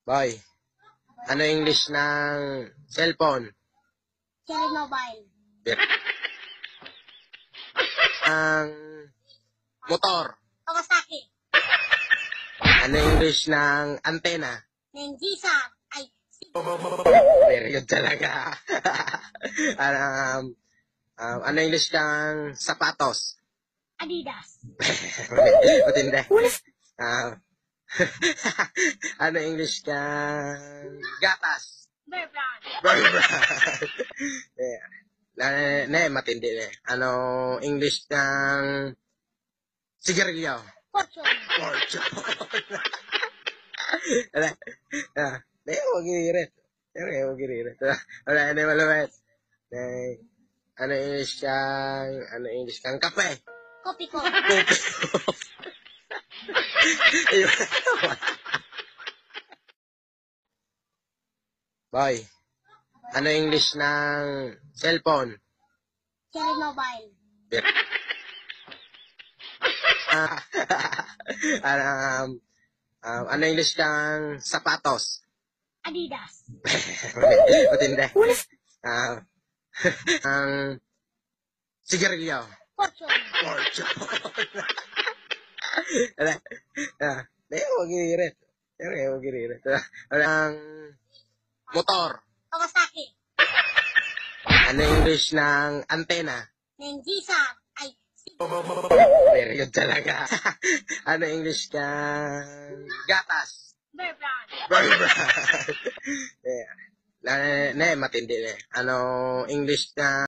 Boy, ano English ng cellphone? Cherry Mobile. Ang motor. Kawasaki. Ano English ng antena? Nenjisa. Ay, Very good talaga. Ano English ng sapatos? Adidas. Matindi. Ano English ng gatas? Bear Brand. Matindi eh. Ano English ng sigarilyo? Fortune. Fortune. Huwag ginirit. Wala, ano malawet. Ano English kang kape? Kopi ko. Boy, ano English ng cellphone? Cherry Mobile. Ano English ng sapatos? Adidas. Matindi. Ang sigarilyo? Fortune. Fortune. Huwag ginirit. Ang motor. Kawasaki. Ano English ng antena? Nenjisa. Ay, Very good talaga. Ano English ng gatas? Bear Brand. Matindi eh. Ano English na